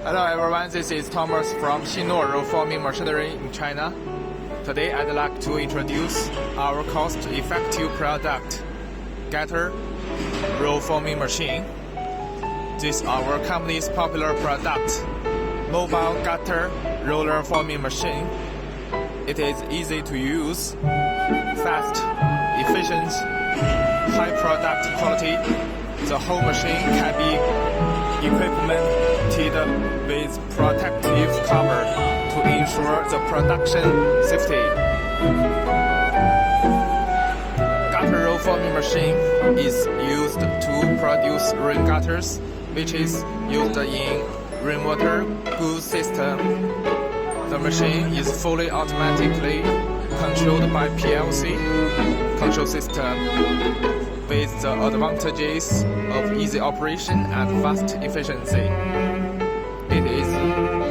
Hello everyone, this is Thomas from XINNUO roll forming machinery in China. Today I'd like to introduce our cost-effective product, gutter roll forming machine. This is our company's popular product, mobile gutter roller forming machine. It is easy to use, fast, efficient, high product quality. The whole machine can be equipped with protective cover to ensure the production safety. Gutter roll forming machine is used to produce rain gutters, which is used in rainwater goods system. The machine is fully automatically controlled by PLC control system, with the advantages of easy operation and fast efficiency. It is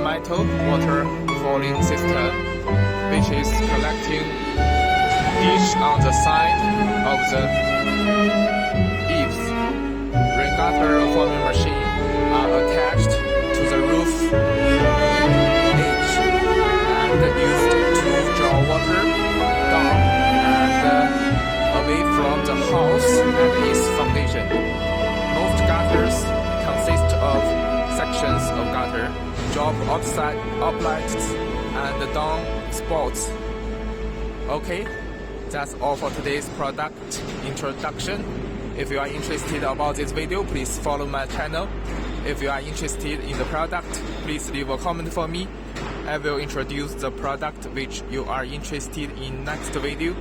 metal water falling system, which is collecting dish on the side of the eaves. Rain gutter forming machine are attached to the roof edge and used to draw water down and away from the house and its foundation. Most gutters consist of sections of gutter, drop outside uplights and downspouts. Okay, that's all for today's product introduction. If you are interested about this video, please follow my channel. If you are interested in the product, please leave a comment for me. I will introduce the product which you are interested in next video.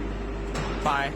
Bye.